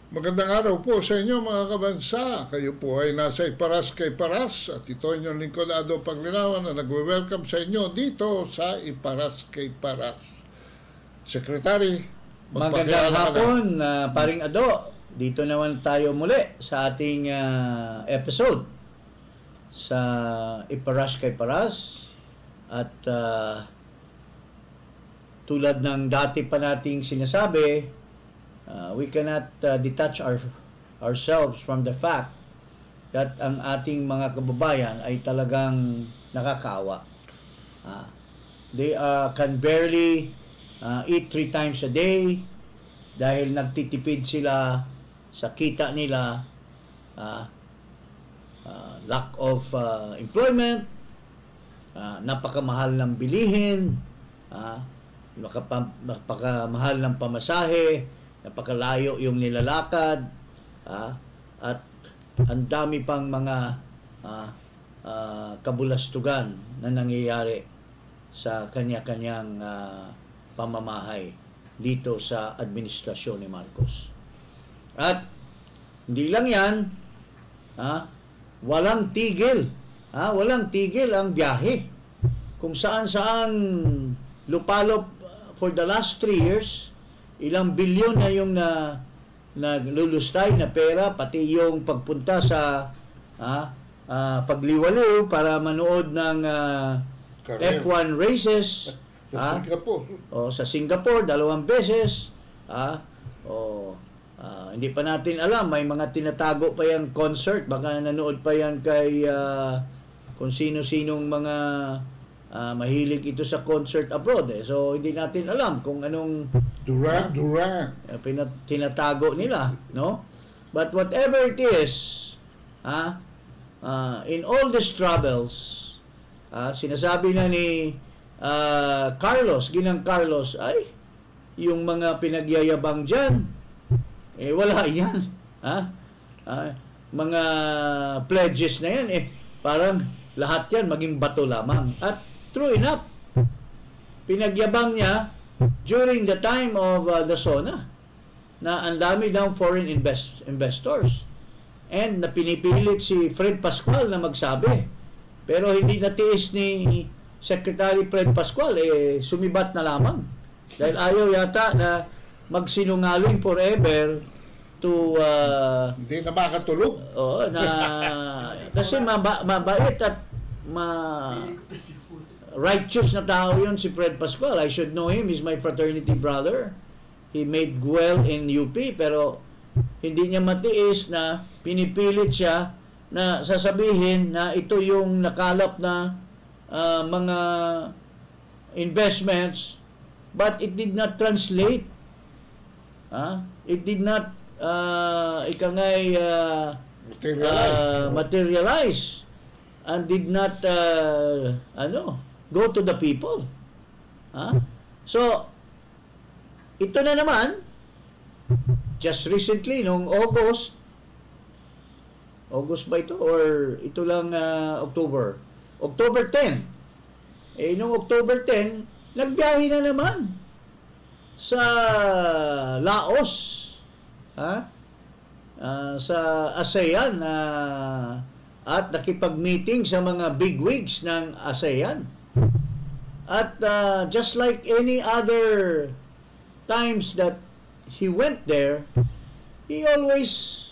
Magandang araw po sa inyo mga kabansa. Kayo po ay nasa Iparas kay Paras at ito inyong lingkod Ado Paglinawan na nagwe-welcome sa inyo dito sa Iparas kay Paras. Secretary, magandang hapon, paring Ado. Dito naman tayo muli sa ating episode sa Iparas kay Paras at tulad ng dati pa nating sinasabi, we cannot detach ourselves from the fact that ang ating mga kababayan ay talagang nakakaawa. They can barely eat 3 times a day dahil nagtitipid sila sa kita nila, lack of employment, napakamahal ng bilihin, napakamahal ng pamasahe, napakalayo yung nilalakad, at ang dami pang mga kabulastugan na nangyayari sa kanya-kanyang pamamahay dito sa administrasyon ni Marcos. At hindi lang yan, walang tigil, walang tigil ang biyahe. Kung saan-saan lupalop for the last 3 years, ilang bilyon na yung naglulustay na pera, pati yung pagpunta sa pagliwaliw para manood ng F1 races sa Singapore. Sa Singapore 2 beses. Hindi pa natin alam, may mga tinatago pa yan concert, baka nanood pa yan kay kung sino-sinong mga mahilig ito sa concert abroad. So hindi natin alam kung anong Duran tinatago nila, no? But whatever it is, in all these troubles, sinasabi na ni Ginang Carlos, ay yung mga pinagyayabang dyan, wala yan. Mga pledges na yan, parang lahat yan maging bato lamang. At true enough, pinagyabang niya during the time of the SONA na ang dami daw foreign investors, and na pinipilit si Fred Pascual na magsabi, pero hindi natiis ni Secretary Fred Pascual, sumibat na lamang dahil ayaw yata na magsinungaling forever to hindi na makatulog. Kasi mabait at righteous na tao yun si Fred Pascual. I should know him. He's my fraternity brother. He made well in UP, pero hindi niya matiis na pinipilit siya na sasabihin na ito yung nakalap na mga investments, but it did not translate. It did not materialize and did not go to the people. So, ito na naman, just recently, noong August ba ito? Or ito lang October 10. Noong October 10, nagbiyahe na naman sa Laos, sa ASEAN, at nakipag-meeting sa mga bigwigs ng ASEAN. At just like any other times that he went there, he always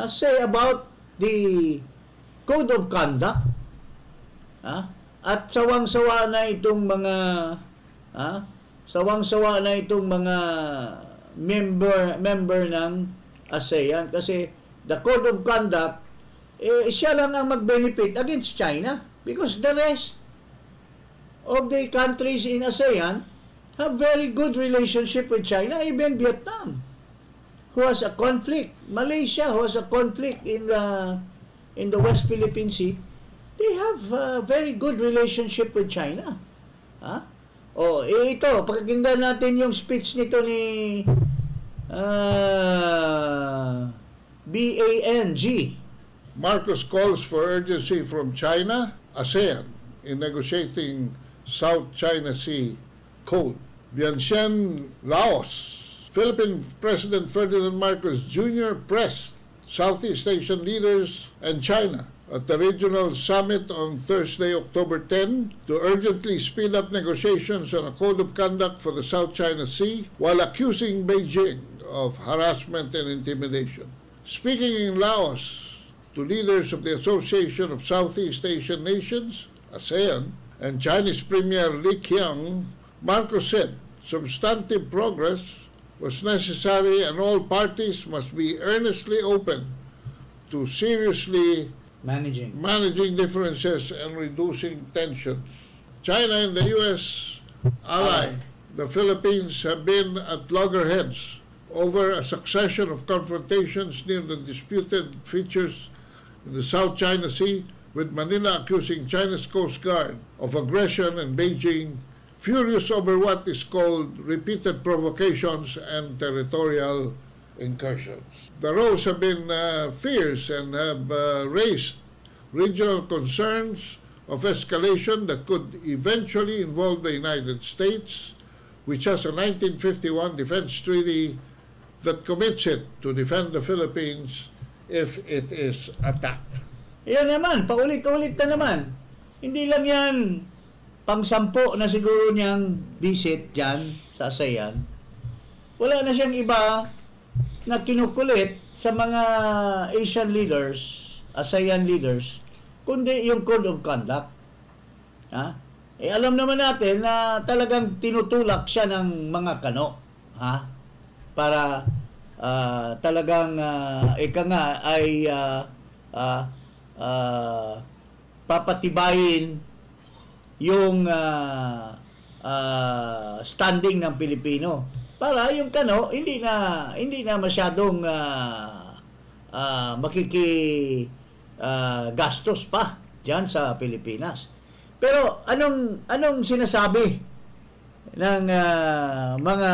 say about the code of conduct. At sawang-sawa na itong mga member ng ASEAN, kasi the code of conduct, siya lang ang mag-benefit against China, because the rest of the countries in ASEAN have very good relationship with China, even Vietnam, who has a conflict, Malaysia, who has a conflict in the West Philippine Sea. They have a very good relationship with China. Ito, pakinggan natin yung speech nito ni BANG. Marcos calls for urgency from China, ASEAN, in negotiating South China Sea Code. Vientiane, Laos. Philippine President Ferdinand Marcos Jr. pressed Southeast Asian leaders and China at the regional summit on Thursday, October 10, to urgently speed up negotiations on a code of conduct for the South China Sea, while accusing Beijing of harassment and intimidation. Speaking in Laos to leaders of the Association of Southeast Asian Nations, ASEAN, and Chinese Premier Li Qiang, Marcos said substantive progress was necessary and all parties must be earnestly open to seriously managing differences and reducing tensions. China and the U.S. ally, the Philippines, have been at loggerheads over a succession of confrontations near the disputed features in the South China Sea, with Manila accusing China's Coast Guard of aggression and Beijing furious over what is called repeated provocations and territorial incursions. The rows have been fierce and have raised regional concerns of escalation that could eventually involve the United States, which has a 1951 defense treaty that commits it to defend the Philippines if it is attacked. Yan naman, paulit-ulit na naman. Hindi lang yan pang-sampo na siguro niyang visit dyan sa ASEAN. Wala na siyang iba na kinukulit sa mga Asian leaders, ASEAN leaders, kundi yung Code of Conduct. Ha? Alam naman natin na talagang tinutulak siya ng mga kano. Ha? Para talagang ika nga ay papatibayin yung standing ng Pilipino, para yung kano hindi na masyadong gastos pa diyan sa Pilipinas. Pero anong sinasabi ng mga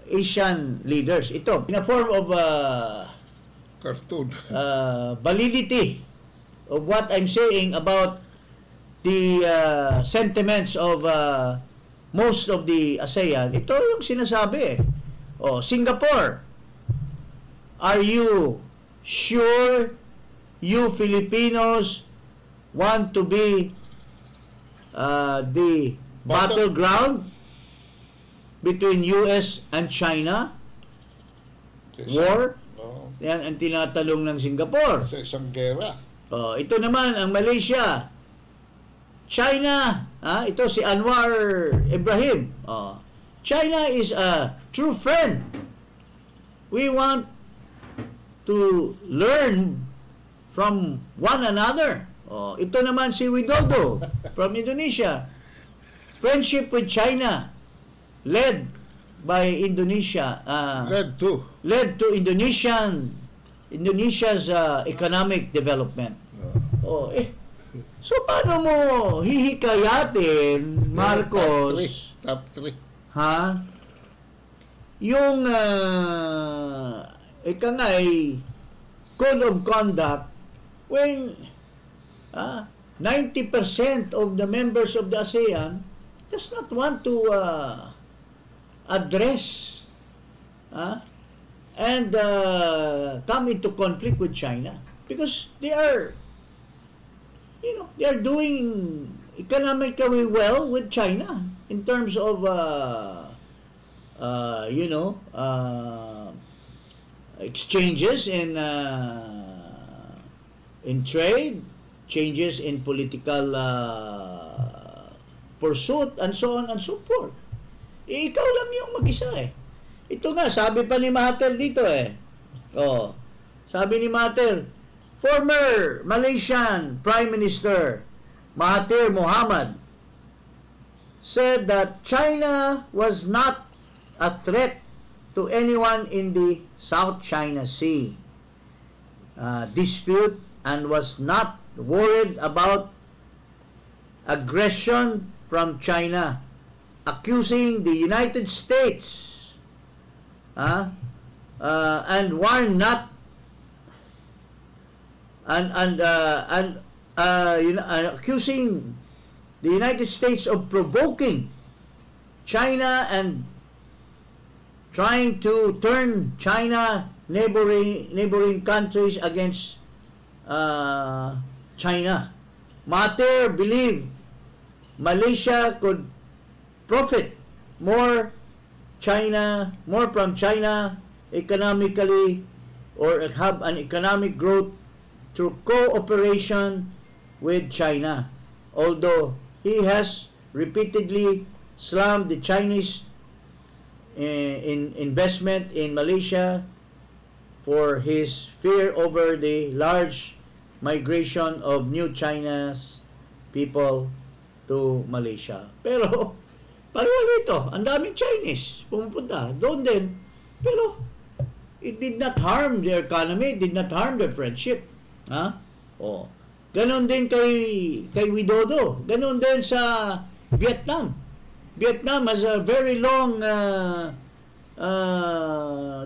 Asian leaders? Ito in a form of cartoon validity of what I'm saying about the sentiments of most of the ASEAN. Ito yung sinasabi. Singapore, are you sure you Filipinos want to be the battleground between US and China? War? Yan ang tinatalong ng Singapore. Sa isang gera. Ito naman ang Malaysia. China, ito si Anwar Ibrahim. China is a true friend. We want to learn from one another. Ito naman si Widodo from Indonesia. Friendship with China led by Indonesia. Led to Indonesia's economic development. So paano mo hihikayatin, Marcos? Top 3. Ha? Yung ika nga ay Code of Conduct when 90% of the members of the ASEAN does not want to address and come into conflict with China because they are doing economically well with China in terms of exchanges in trade, changes in political pursuit, and so on and so forth. Ikaw lang yung mag-isa Ito nga, sabi pa ni Mahathir dito sabi ni Mahathir, former Malaysian Prime Minister Mahathir Mohamad said that China was not a threat to anyone in the South China Sea dispute and was not worried about aggression from China, accusing the United States and warned not accusing the United States of provoking China and trying to turn China, neighboring countries against China. Mahathir believed Malaysia could profit more from China economically, or have an economic growth through cooperation with China. Although he has repeatedly slammed the Chinese in investment in Malaysia for his fear over the large migration of new China's people to Malaysia. Pero pareho ito, ang daming Chinese pumupunta doon din. Pero it did not harm their economy, it did not harm their friendship. Ha? Oh. Ganon din kay Widodo. Ganon din sa Vietnam. Vietnam has a very long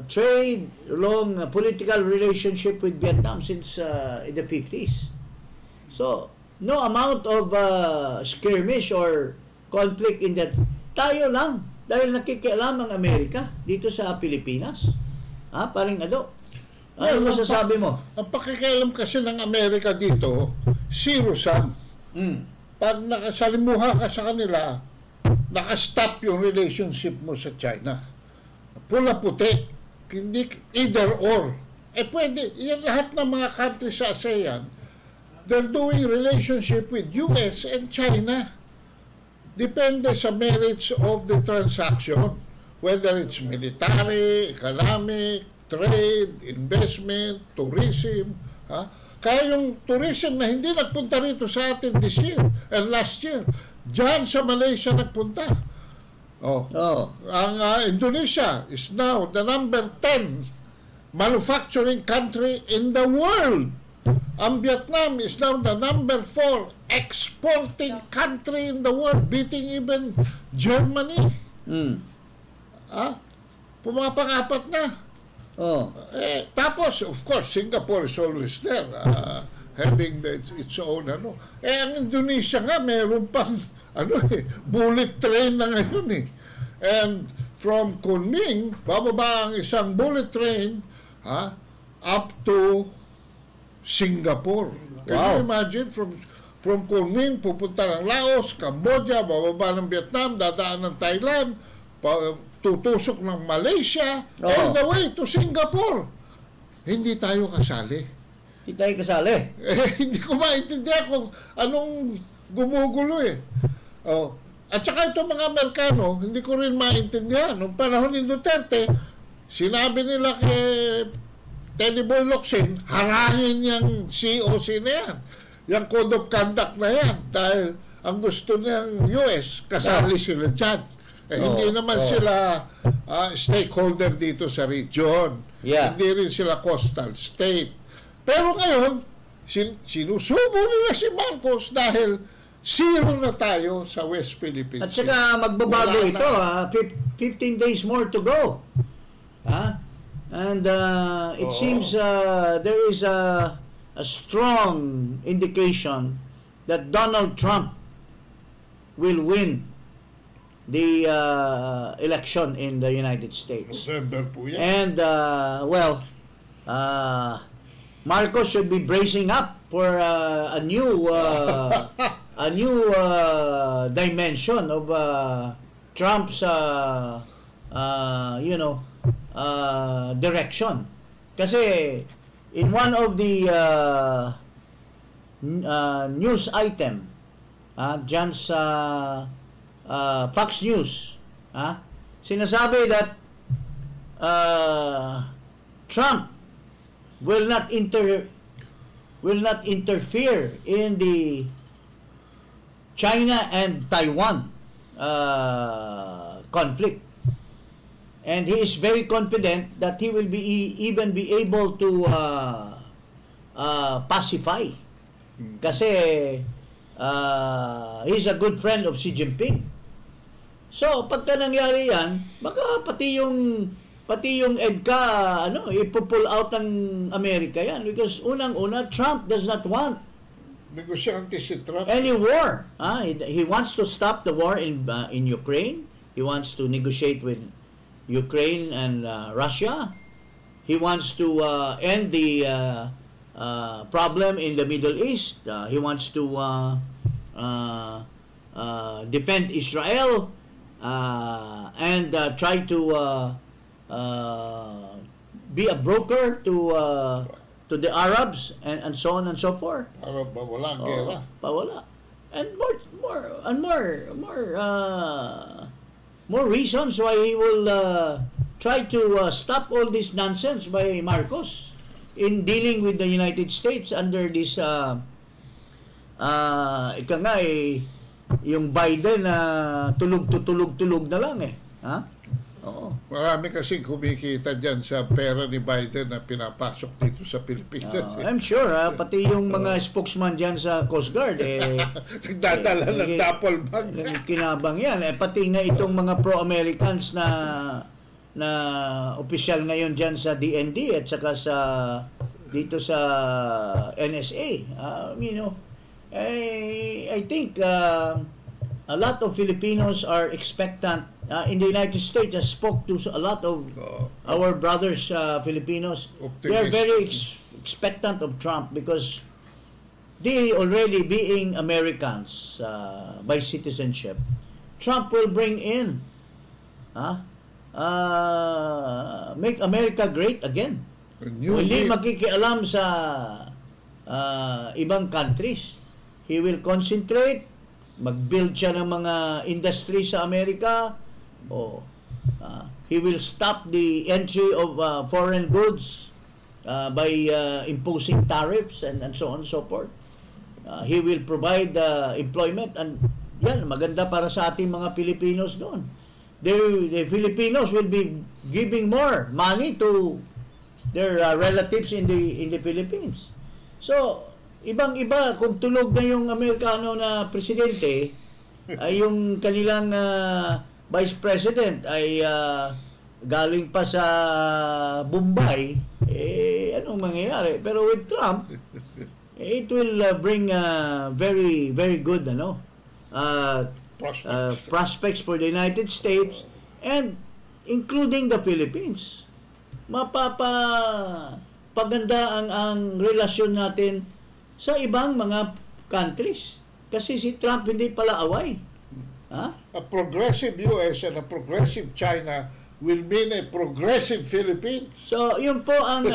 trade, long political relationship with Vietnam since in the 50s. So, no amount of skirmish or conflict in that. Tayo lang, dahil nakikialam ang Amerika dito sa Pilipinas. Ha, paring Ado? Ano masasabi mo? Ang pakikialam kasi ng Amerika dito, zero sum. Pag nakasalimuha ka sa kanila, nakastop yung relationship mo sa China. Pula-puti. Hindi, either or. Pwede, yung lahat ng mga countries sa ASEAN, they're doing relationship with US and China. Depende sa merits of the transaction, whether it's military, economic, trade, investment, tourism. Ha? Kaya yung tourism na hindi nagpunta rito sa atin this year and last year, dyan sa Malaysia nagpunta. Ang Indonesia is now the number 10 manufacturing country in the world. Ang Vietnam is now the number 4 exporting country in the world, beating even Germany. Pumapang-apat na. Tapos, of course, Singapore is always there, having its own ang Indonesia nga, meron pang bullet train na ngayon And from Kunming, bababa ang isang bullet train up to Singapore. Can you imagine? From Kunming, pupunta ng Laos, Cambodia, bababa ng Vietnam, dadaan ng Thailand, tutusok ng Malaysia, all the way to Singapore. Hindi tayo kasali. Hindi ko maintindihan kung anong gumugulo At saka itong mga Amerikano, hindi ko rin maintindihan. Noong panahon ni Duterte, sinabi nila kay Teddy Boy Locsin, harangin yung COC na yan. Yung Code of Conduct na yan. Dahil ang gusto ng US, kasali sila dyan. Hindi naman sila stakeholder dito sa region. Hindi rin sila coastal state. Pero ngayon, sinusubo nila si Marcos dahil zero na tayo sa West Philippines. At saka magbabago ito, 15 days more to go. And it seems there is a strong indication that Donald Trump will win the election in the United States. November po yan. And Marcos should be bracing up for a new dimension of Trump's direction. Kasi in one of the news item dyan sa Fox News, sinasabi that Trump will not interfere in the China and Taiwan conflict, and he is very confident that he will even be able to pacify, kasi he's a good friend of Xi Jinping. So pagka nangyari yan, baka pati yung EDCA ipo-pull out ng Amerika yan, because unang-una, Trump does not want negosyante si Trump any war. He wants to stop the war in Ukraine. He wants to negotiate with Ukraine and Russia. He wants to end the problem in the Middle East. He wants to defend Israel and try to be a broker to the Arabs and so on and so forth. Para ba walang gera? Pawala. And more reasons why he will try to stop all this nonsense by Marcos in dealing with the United States under this ika nga yung Biden na tulog na lang ha? Oo. Marami kasing kumikita dyan sa pera ni Biden na pinapasok dito sa Pilipinas. I'm sure, pati yung mga spokesman dyan sa Coast Guard, nagdadala ng duffel bag. Kinabang yan. Pati na itong mga pro-Americans na opisyal ngayon dyan sa DND at saka dito sa NSA. I think a lot of Filipinos are expectant. In the United States, I spoke to a lot of our brothers Filipinos. They are very expectant of Trump because they already being Americans by citizenship. Trump will bring in make America great again. Hindi makikialam sa ibang countries. He will concentrate, mag-build siya ng mga industry sa Amerika. He will stop the entry of foreign goods by imposing tariffs and so on and so forth. He will provide employment, and yan, maganda para sa ating mga Filipinos doon. The Filipinos will be giving more money to their relatives in the Philippines. So, ibang-iba kung tulog na yung Amerikano na presidente, ay yung kanilang Vice President ay galing pa sa Bombay, anong mangyayari? Pero with Trump, it will bring very, very good prospects for the United States and including the Philippines. Mapapaganda ang relasyon natin sa ibang mga countries. Kasi si Trump hindi pala away. A progressive US and a progressive China will mean a progressive Philippines. So, yun po ang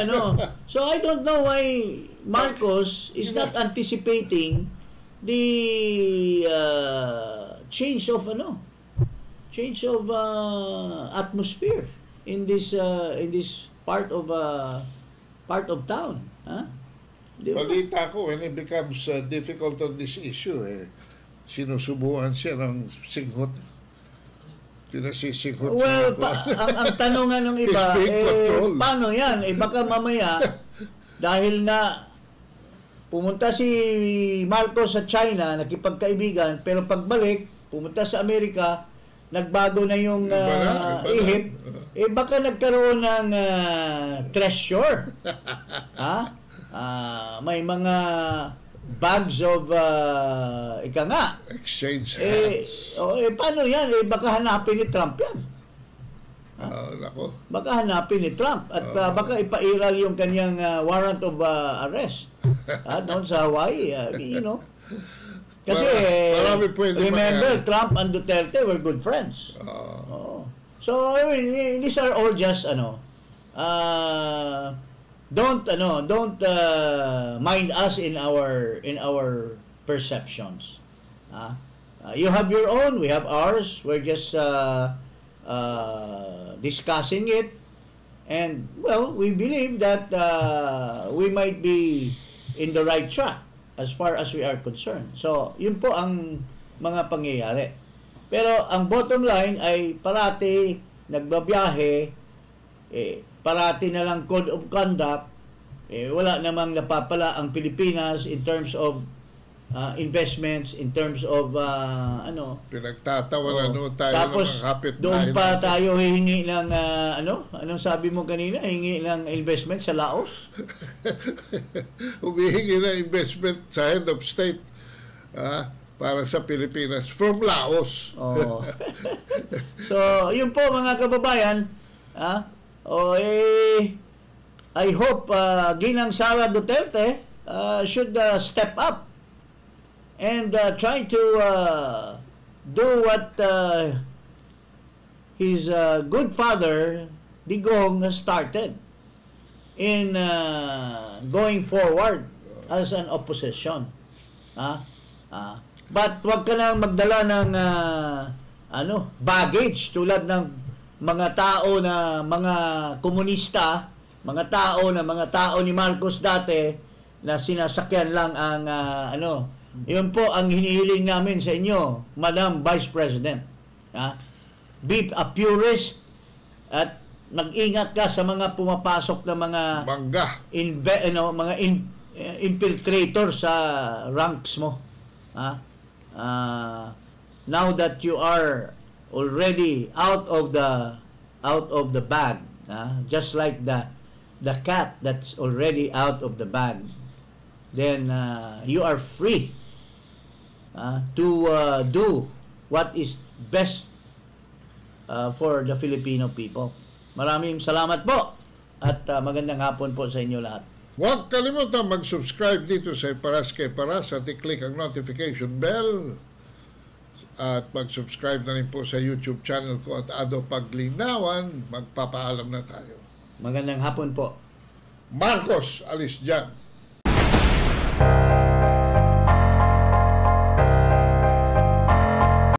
So, I don't know why Marcos is not anticipating the change of atmosphere in this part of town. Balita ko, when it becomes difficult on this issue, sinusubuhan siya ng singhot. Sinasisinghot. Well, ang tanong ng iba, paano yan? Baka mamaya, dahil na pumunta si Marcos sa China, nakipagkaibigan, pero pagbalik, pumunta sa Amerika, nagbago na yung ihip, baka nagkaroon ng treasure. May mga bags of exchange hands. Paano yan? Baka hanapin ni Trump yan. Baka hanapin ni Trump at baka ipairal yung kanyang warrant of arrest doon sa Hawaii. Kasi remember, Trump and Duterte were good friends. So these are all just don't mind us in our perceptions. You have your own, we have ours. We're just discussing it, and we believe that we might be in the right track as far as we are concerned. So yun po ang mga pangyayari. Pero ang bottom line ay parati nagbabiyahe, parati na lang code of conduct, wala namang napapala ang Pilipinas in terms of investments, in terms of pinagtatawanan tayo tapos, ng mga kapitbahay. Doon pa tayo hihingi ng anong sabi mo kanina, hingi ng investment sa Laos? Humihingi ng investment sa head of state para sa Pilipinas from Laos. So, yun po mga kababayan, O I hope Ginang Sara Duterte should step up and try to do what his good father Digong has started in going forward as an opposition. But wag ka nang magdala ng baggage tulad ng mga tao na mga komunista, mga tao ni Marcos dati na sinasakyan lang ang yun po ang hinihiling namin sa inyo, Madam Vice President. Be a purist at mag-ingat ka sa mga pumapasok na mga Bangga. mga infiltrator sa ranks mo. Now that you are already out of the bag, just like the cat that's already out of the bag, then you are free to do what is best for the Filipino people. Maraming salamat po at magandang hapon po sa inyo lahat. Huwag kalimutan mag-subscribe dito sa Iparas kay Paras at i-click ang notification bell. At mag-subscribe na rin po sa YouTube channel ko at Ado Paglinawan. Magpapaalam na tayo. Magandang hapon po. Marcos, alis dyan.